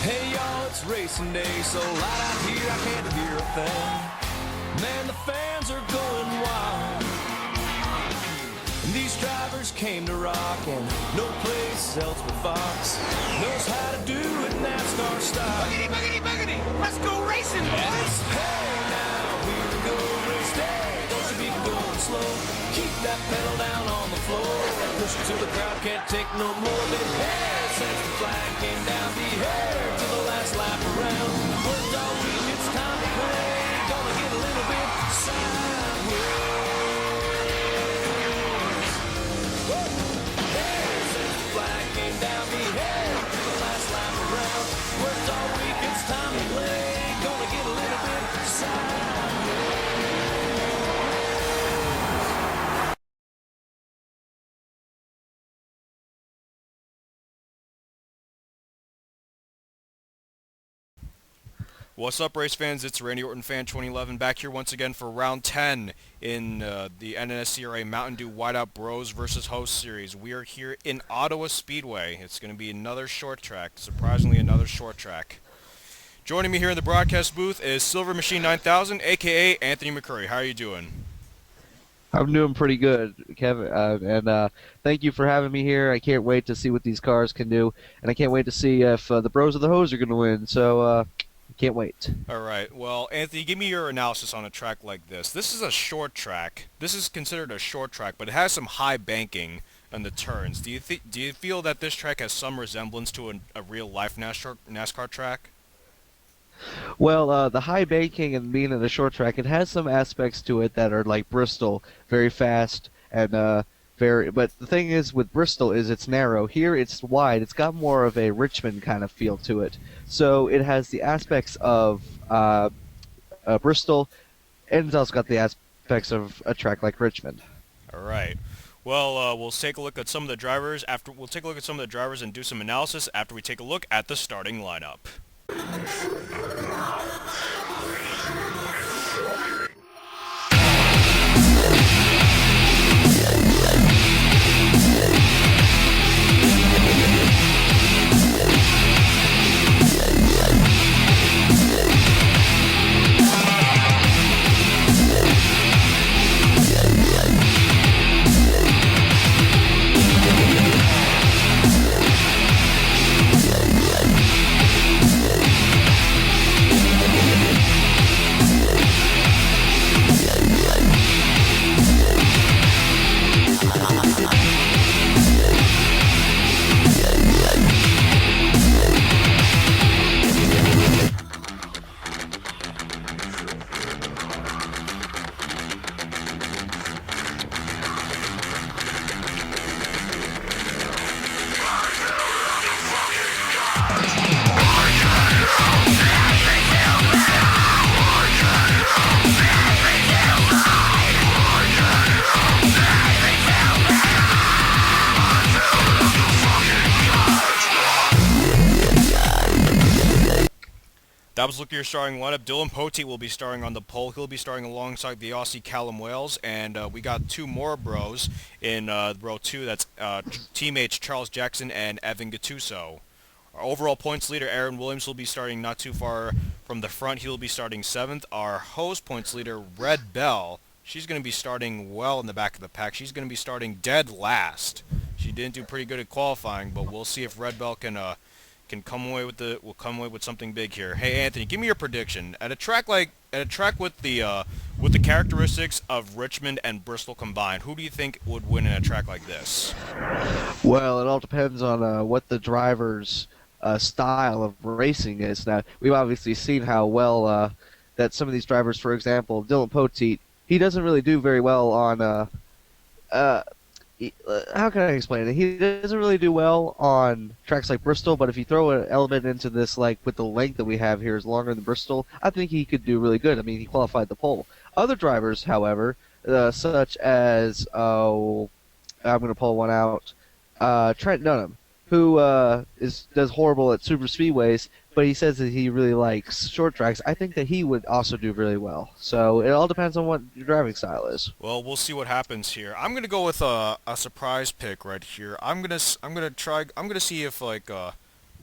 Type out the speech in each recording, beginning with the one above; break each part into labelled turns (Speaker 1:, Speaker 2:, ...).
Speaker 1: Hey y'all, it's racing day, so loud out here I can't hear a thing. Man, the fans are going wild. And these drivers came to rock, and no place else but Fox knows how to do it NASCAR style.
Speaker 2: Boogity, boogity, boogity! Let's go racing,
Speaker 1: And
Speaker 2: boys!
Speaker 1: it's, hey now, here we go, race day. Don't you be going slow. Keep that pedal down on the floor. Push it till the crowd can't take no more. Then hey, since the flag came down, be here to the last lap around. Worked all week, it's time to play. Gonna get a little bit sideways. Hey, since the flag came down, be here to the last lap around. Worked all week, it's time to play. Gonna get a little bit sideways.
Speaker 3: What's up, race fans? It's Randy Orton Fan 2011 back here once again for round 10 in the NNSCRA Mountain Dew Whiteout Bros versus Host Series. We are here in Ottawa Speedway. It's going to be another short track, surprisingly another short track. Joining me here in the broadcast booth is Silver Machine 9000, aka Anthony McCurry. How are you doing?
Speaker 4: I'm doing pretty good, Kevin, and thank you for having me here. I can't wait to see what these cars can do, and I can't wait to see if the Bros of the Hose are going to win, so can't wait.
Speaker 3: All right. Well, Anthony, give me your analysis on a track like this. This is a short track. This is considered a short track, but it has some high banking on the turns. Do you feel that this track has some resemblance to a real-life NASCAR track?
Speaker 4: Well, the high banking and being in a short track, it has some aspects to it that are like Bristol, very fast and very. But the thing is, with Bristol, is it's narrow. Here, it's wide. It's got more of a Richmond kind of feel to it. So it has the aspects of Bristol, and it's also got the aspects of a track like Richmond.
Speaker 3: All right. Well, we'll take a look at some of the drivers after. We'll take a look at some of the drivers and do some analysis after we take a look at the starting lineup. That was looking at your starting lineup. Dylan Poteet will be starting on the pole. He'll be starting alongside the Aussie Callum Wales, and we got two more bros in row 2. That's teammates Charles Jackson and Evan Gattuso. Our overall points leader Aaron Williams will be starting not too far from the front. He'll be starting 7th. Our host points leader Red Bell, she's going to be starting well in the back of the pack. She's going to be starting dead last. She didn't do pretty good at qualifying, but we'll see if Red Bell can come away with something big here. Hey Anthony, give me your prediction. At a track with the characteristics of Richmond and Bristol combined, who do you think would win in a track like this?
Speaker 4: Well, it all depends on what the driver's style of racing is. Now, we've obviously seen how well that some of these drivers, for example, Dylan Poteet, he doesn't really do very well on how can I explain it? He doesn't really do well on tracks like Bristol, but if you throw an element into this, like with the length that we have here is longer than Bristol, I think he could do really good. I mean, he qualified the pole. Other drivers, however, such as, I'm going to pull one out, Trent Dunham, who does horrible at super speedways, but he says that he really likes short tracks. I think that he would also do really well. So it all depends on what your driving style is.
Speaker 3: Well, we'll see what happens here. I'm gonna go with a surprise pick right here. I'm gonna see if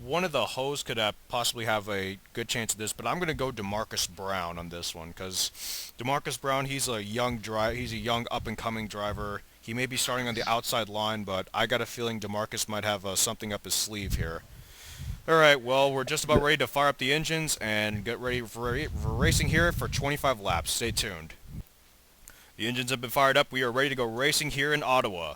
Speaker 3: one of the hoes could possibly have a good chance at this, but I'm going to go DeMarcus Brown on this one because DeMarcus Brown, he's a young up-and-coming driver. He may be starting on the outside line, but I got a feeling DeMarcus might have something up his sleeve here. All right, well, we're just about ready to fire up the engines and get ready for racing here for 25 laps. Stay tuned. The engines have been fired up. We are ready to go racing here in Ottawa.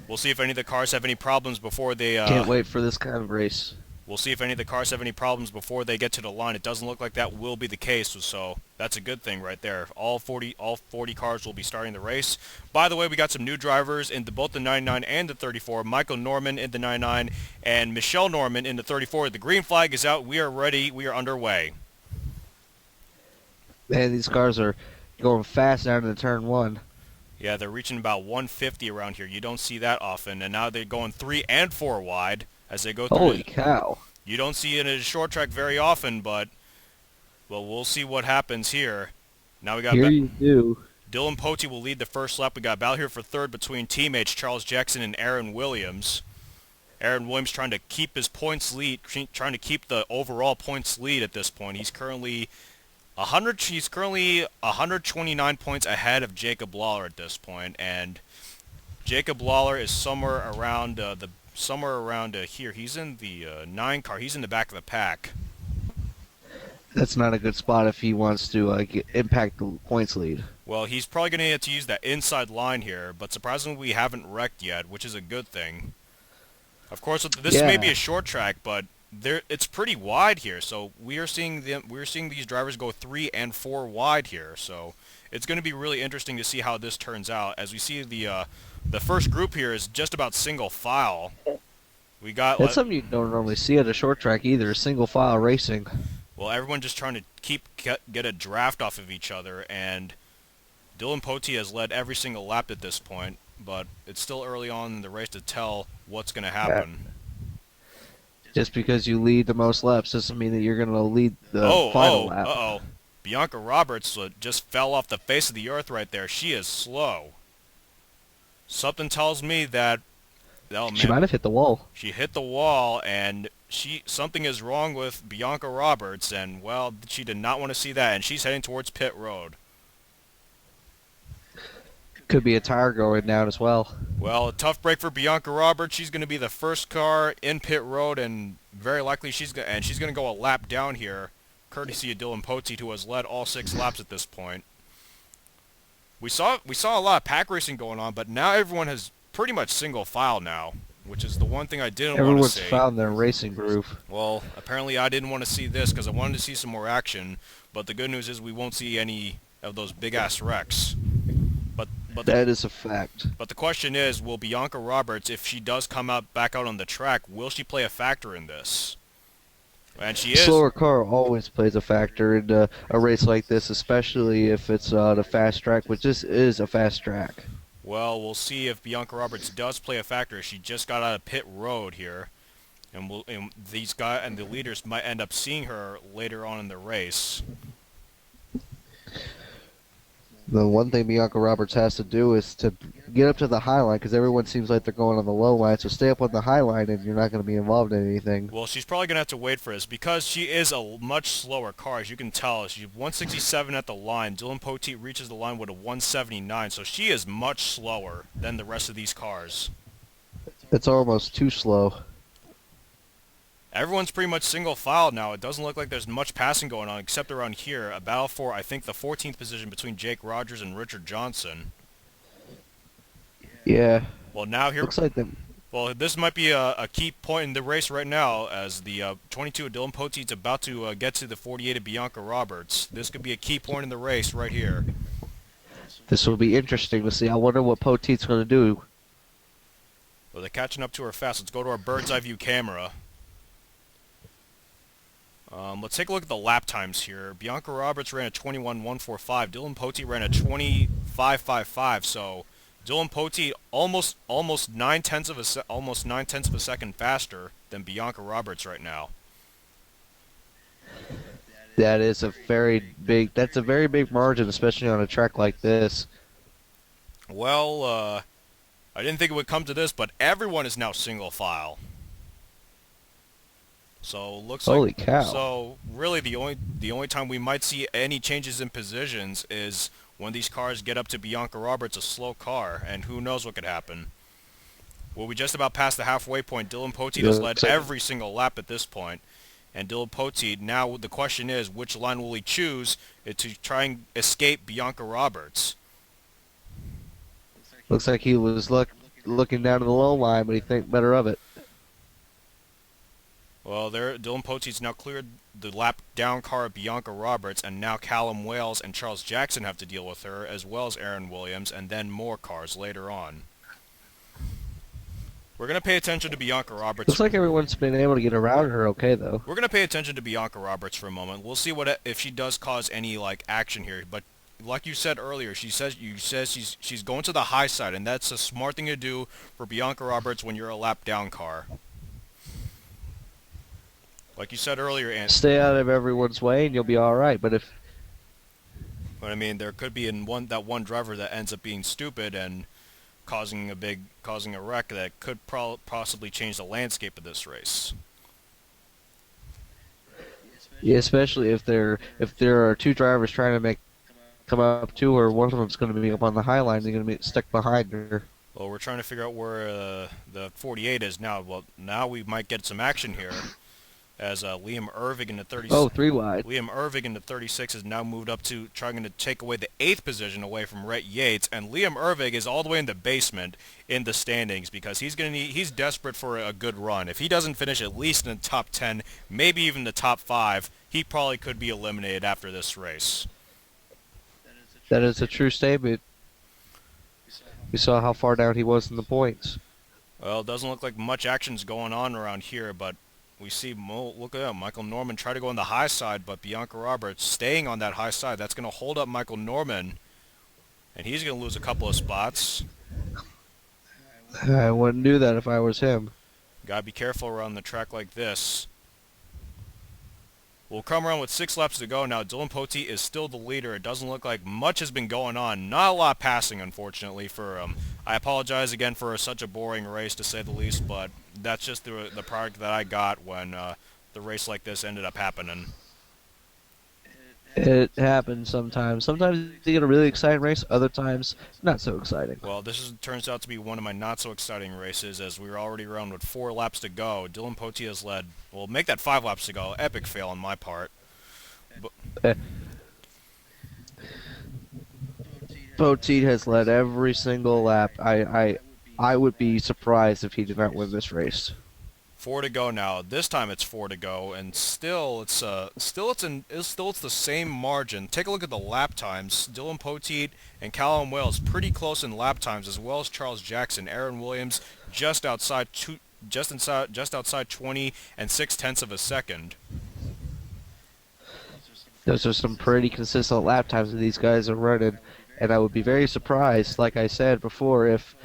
Speaker 3: We'll see if any of the cars have any problems before they...
Speaker 4: Can't wait for this kind of race.
Speaker 3: We'll see if any of the cars have any problems before they get to the line. It doesn't look like that will be the case, so that's a good thing right there. All 40 cars will be starting the race. By the way, we got some new drivers in both the 99 and the 34. Michael Norman in the 99 and Michelle Norman in the 34. The green flag is out. We are ready. We are underway.
Speaker 4: Man, these cars are going fast down to turn 1.
Speaker 3: Yeah, they're reaching about 150 around here. You don't see that often, and now they're going 3 and 4 wide as they go through.
Speaker 4: Holy cow.
Speaker 3: You don't see it in a short track very often, but, well, we'll see what happens here. Now we got...
Speaker 4: Here you do.
Speaker 3: Dylan Pote will lead the first lap. We got a battle here for third between teammates Charles Jackson and Aaron Williams. Aaron Williams trying to keep his points lead, trying to keep the overall points lead at this point. He's currently 129 points ahead of Jacob Lawler at this point, and Jacob Lawler is somewhere around here. He's in the 9 car. He's in the back of the pack.
Speaker 4: That's not a good spot if he wants to impact the points lead.
Speaker 3: Well, he's probably going to have to use that inside line here, but surprisingly we haven't wrecked yet, which is a good thing. Of course, this may be a short track, but it's pretty wide here, so we're seeing these drivers go 3 and 4 wide here, so it's going to be really interesting to see how this turns out. As we see the first group here is just about single file. We got
Speaker 4: that's something you don't normally see at a short track either, single file racing.
Speaker 3: Well, everyone just trying to get a draft off of each other, and Dylan Pote has led every single lap at this point, but it's still early on in the race to tell what's going to happen.
Speaker 4: Yeah. Just because you lead the most laps doesn't mean that you're going to lead the final lap.
Speaker 3: Uh-oh. Bianca Roberts just fell off the face of the earth right there. She is slow. Something tells me that... Oh, man,
Speaker 4: she might have hit the wall.
Speaker 3: She hit the wall, and something is wrong with Bianca Roberts, and, well, she did not want to see that, and she's heading towards pit road.
Speaker 4: Could be a tire going down as well.
Speaker 3: Well, a tough break for Bianca Roberts. She's going to be the first car in pit road, and very likely she's going to go a lap down here, courtesy of Dylan Pote, who has led all 6 laps at this point. We saw a lot of pack racing going on, but now everyone has pretty much single file now, which is the one thing I didn't want to
Speaker 4: Everyone's
Speaker 3: see.
Speaker 4: found their racing groove.
Speaker 3: Well, apparently I didn't want to see this because I wanted to see some more action, but the good news is we won't see any of those big-ass wrecks. But
Speaker 4: that is a fact.
Speaker 3: But the question is, will Bianca Roberts, if she does come back out on the track, will she play a factor in this? And she is.
Speaker 4: Slower car always plays a factor in a race like this, especially if it's on a fast track, which this is a fast track.
Speaker 3: Well, we'll see if Bianca Roberts does play a factor. She just got out of pit road here, and these guys and the leaders might end up seeing her later on in the race.
Speaker 4: The one thing Bianca Roberts has to do is to get up to the high line, because everyone seems like they're going on the low line, so stay up on the high line and you're not going to be involved in anything.
Speaker 3: Well, she's probably going to have to wait for this, because she is a much slower car, as you can tell. She's 167 at the line. Dylan Pote reaches the line with a 179, so she is much slower than the rest of these cars.
Speaker 4: It's almost too slow.
Speaker 3: Everyone's pretty much single file now. It doesn't look like there's much passing going on, except around here. A battle for, I think, the 14th position between Jake Rogers and Richard Johnson.
Speaker 4: Yeah.
Speaker 3: Well, now here...
Speaker 4: Looks like them.
Speaker 3: Well, this might be a key point in the race right now, as the 22 of Dylan Pote is about to get to the 48 of Bianca Roberts. This could be a key point in the race right here.
Speaker 4: This will be interesting to see. I wonder what Poteet's going to do.
Speaker 3: Well, they're catching up to her fast. Let's go to our bird's eye view camera. Let's take a look at the lap times here. Bianca Roberts ran a 21.145. Dylan Pote ran a 25.55. So Dylan Pote almost 9/10 of a second faster than Bianca Roberts right now.
Speaker 4: That is a very big. That's a very big margin, especially on a track like this.
Speaker 3: Well, I didn't think it would come to this, but everyone is now single file. So looks like
Speaker 4: Holy cow.
Speaker 3: so really the only time we might see any changes in positions is when these cars get up to Bianca Roberts, a slow car, and who knows what could happen. Well, we just about passed the halfway point. Dylan Poteet has led every single lap at this point. And Dylan Poteet, now the question is, which line will he choose to try and escape Bianca Roberts?
Speaker 4: Looks like he was looking down to the low line, but he think better of it.
Speaker 3: Well, Dylan Poteet's now cleared the lap down car of Bianca Roberts, and now Callum Wales and Charles Jackson have to deal with her, as well as Aaron Williams, and then more cars later on. We're going to pay attention to Bianca Roberts.
Speaker 4: Looks like everyone's been able to get around her okay, though.
Speaker 3: We're going to pay attention to Bianca Roberts for a moment. We'll see if she does cause any action here, but like you said earlier, she says she's going to the high side, and that's a smart thing to do for Bianca Roberts when you're a lap down car. Like you said earlier,
Speaker 4: Stay out of everyone's way, and you'll be all right. But
Speaker 3: I mean, there could be that one driver that ends up being stupid and causing a wreck that could possibly change the landscape of this race.
Speaker 4: yeah, especially if there are two drivers trying to come up to her, one of them's going to be up on the high line. They're going to be stuck behind her.
Speaker 3: Well, we're trying to figure out where the 48 is now. Well, now we might get some action here. As Liam Irvig in the 36.
Speaker 4: Oh, 3 wide.
Speaker 3: Liam Irvig in the 36 has now moved up to trying to take away the 8th position away from Rhett Yates, and Liam Irvig is all the way in the basement in the standings because he's desperate for a good run. If he doesn't finish at least in the top 10, maybe even the top 5, he probably could be eliminated after this race.
Speaker 4: That is a true statement. We saw how far down he was in the points.
Speaker 3: Well, it doesn't look like much action's going on around here, but we see, look at that, Michael Norman try to go on the high side, but Bianca Roberts staying on that high side. That's going to hold up Michael Norman, and he's going to lose a couple of spots.
Speaker 4: I wouldn't do that if I was him.
Speaker 3: Got to be careful around the track like this. We'll come around with 6 laps to go now. Dylan Poteet is still the leader. It doesn't look like much has been going on. Not a lot passing, unfortunately, for him. I apologize again for such a boring race, to say the least, but that's just the product that I got when the race like this ended up happening.
Speaker 4: It happens sometimes. Sometimes you get a really exciting race, other times not so exciting.
Speaker 3: Well, this turns out to be one of my not-so-exciting races, as we're already around with 4 laps to go. Dylan Poteet has led, well, make that 5 laps to go. Epic fail on my part.
Speaker 4: Poteet has led every single lap. I would be surprised if he did not win this race.
Speaker 3: 4 to go now. This time it's 4 to go, and still it's the same margin. Take a look at the lap times. Dylan Poteet and Callum Wales pretty close in lap times, as well as Charles Jackson. Aaron Williams just outside 20 and 6/10 of a second.
Speaker 4: Those are some pretty consistent lap times that these guys are running, and I would be very surprised, like I said before, if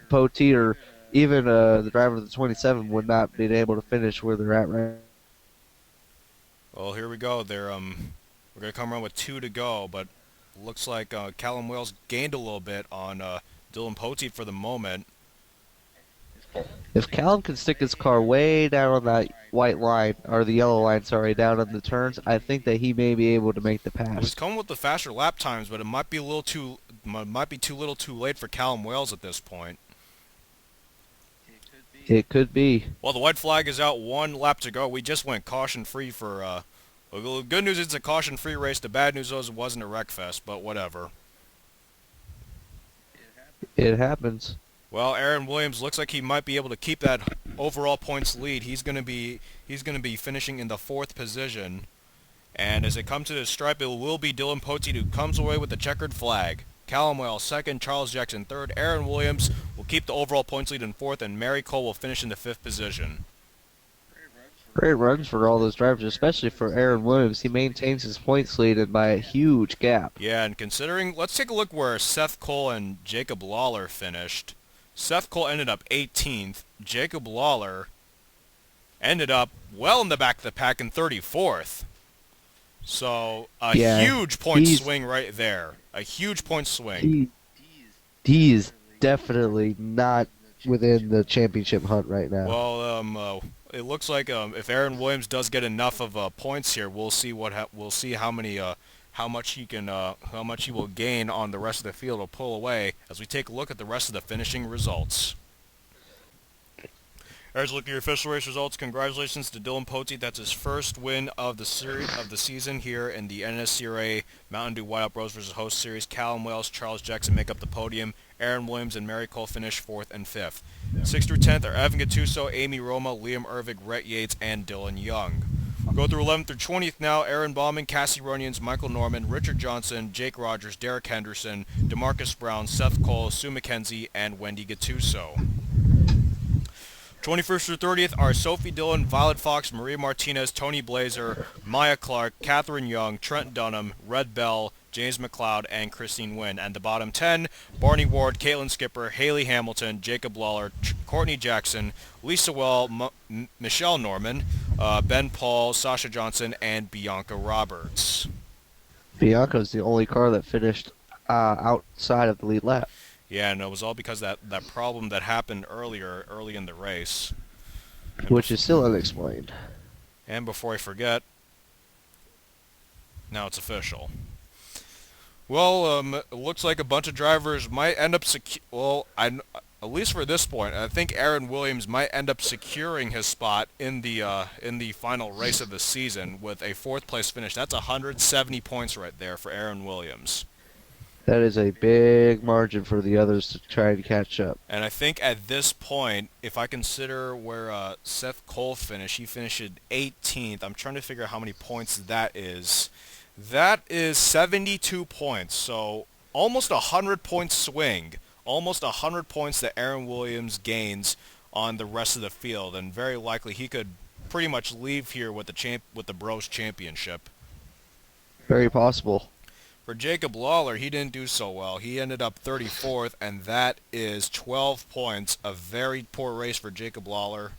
Speaker 4: Poteet or even the driver of the 27 would not be able to finish where they're at right now.
Speaker 3: Well, here we go. We're gonna come around with 2 to go, but looks like Callum Wales gained a little bit on Dylan Poteet for the moment.
Speaker 4: If Callum can stick his car way down on that white line, or the yellow line, sorry, down on the turns, I think that he may be able to make the pass.
Speaker 3: He's coming with the faster lap times, but it might be too little too late for Callum Wales at this point.
Speaker 4: It could be.
Speaker 3: Well, the white flag is out, 1 lap to go. We just went caution-free for, the good news is it's a caution-free race. The bad news is it wasn't a wreck fest, but whatever.
Speaker 4: It happens.
Speaker 3: Well, Aaron Williams looks like he might be able to keep that overall points lead. He's gonna be finishing in the 4th position. And as it comes to the stripe, it will be Dylan Poteet who comes away with the checkered flag. Callum Wales 2nd, Charles Jackson 3rd, Aaron Williams will keep the overall points lead in 4th, and Mary Cole will finish in the 5th position.
Speaker 4: Great runs for all those drivers, especially for Aaron Williams. He maintains his points lead and by a huge gap.
Speaker 3: Yeah, and considering, let's take a look where Seth Cole and Jacob Lawler finished. Seth Cole ended up 18th. Jacob Lawler ended up well in the back of the pack in 34th. So, a huge point swing right there. A huge point swing.
Speaker 4: He is definitely not within the championship hunt right now.
Speaker 3: Well, it looks like if Aaron Williams does get enough of points here, we'll see we'll see how many how much he can how much he will gain on the rest of the field or pull away as we take a look at the rest of the finishing results. Here's a look at your official race results. Congratulations to Dylan Poteet. That's his first win of the season here in the NNSCRA Mountain Dew Whiteout Bros vs. Host Series. Callum Wales, Charles Jackson make up the podium. Aaron Williams and Mary Cole finish 4th and 5th. 6th through 10th are Evan Gattuso, Amy Roma, Liam Ervig, Rhett Yates, and Dylan Young. Go through 11th through 20th now. Aaron Bauman, Cassie Runyons, Michael Norman, Richard Johnson, Jake Rogers, Derek Henderson, DeMarcus Brown, Seth Cole, Sue McKenzie, and Wendy Gattuso. 21st through 30th are Sophie Dillon, Violet Fox, Maria Martinez, Tony Blazer, Maya Clark, Catherine Young, Trent Dunham, Red Bell, James McLeod, and Christine Wynn. And the bottom 10, Barney Ward, Caitlin Skipper, Haley Hamilton, Jacob Lawler, Courtney Jackson, Lisa Well, Michelle Norman, Ben Paul, Sasha Johnson, and Bianca Roberts.
Speaker 4: Bianca's the only car that finished outside of the lead lap.
Speaker 3: Yeah, and it was all because that problem that happened early in the race.
Speaker 4: Which is still unexplained.
Speaker 3: And before I forget, now it's official. Well, it looks like a bunch of drivers might end up at least for this point, I think Aaron Williams might end up securing his spot in the final race of the season with a 4th place finish. That's 170 points right there for Aaron Williams.
Speaker 4: That is a big margin for the others to try and catch up.
Speaker 3: And I think at this point, if I consider where Seth Cole finished, he finished 18th. I'm trying to figure out how many points that is. That is 72 points, so almost 100-point swing. Almost 100 points that Aaron Williams gains on the rest of the field, and very likely he could pretty much leave here with the Bros Championship.
Speaker 4: Very possible.
Speaker 3: For Jacob Lawler, he didn't do so well. He ended up 34th, and that is 12 points. A very poor race for Jacob Lawler.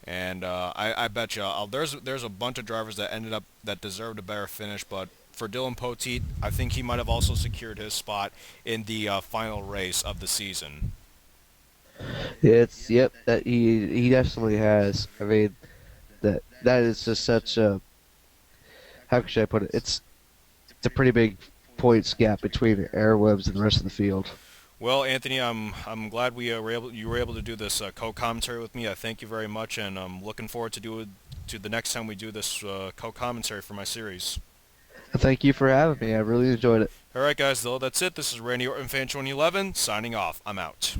Speaker 3: And I bet you there's a bunch of drivers that deserved a better finish, but for Dylan Poteet, I think he might have also secured his spot in the final race of the season.
Speaker 4: That he definitely has. I mean, that is just such a, how should I put it? It's a pretty big points gap between Aaron Williams and the rest of the field.
Speaker 3: Well, Anthony, I'm glad you were able to do this co-commentary with me. I thank you very much, and I'm looking forward to the next time we do this co-commentary for my series.
Speaker 4: Thank you for having me. I really enjoyed it.
Speaker 3: All right, guys, though, that's it. This is Randy Orton, Fan 2011, signing off. I'm out.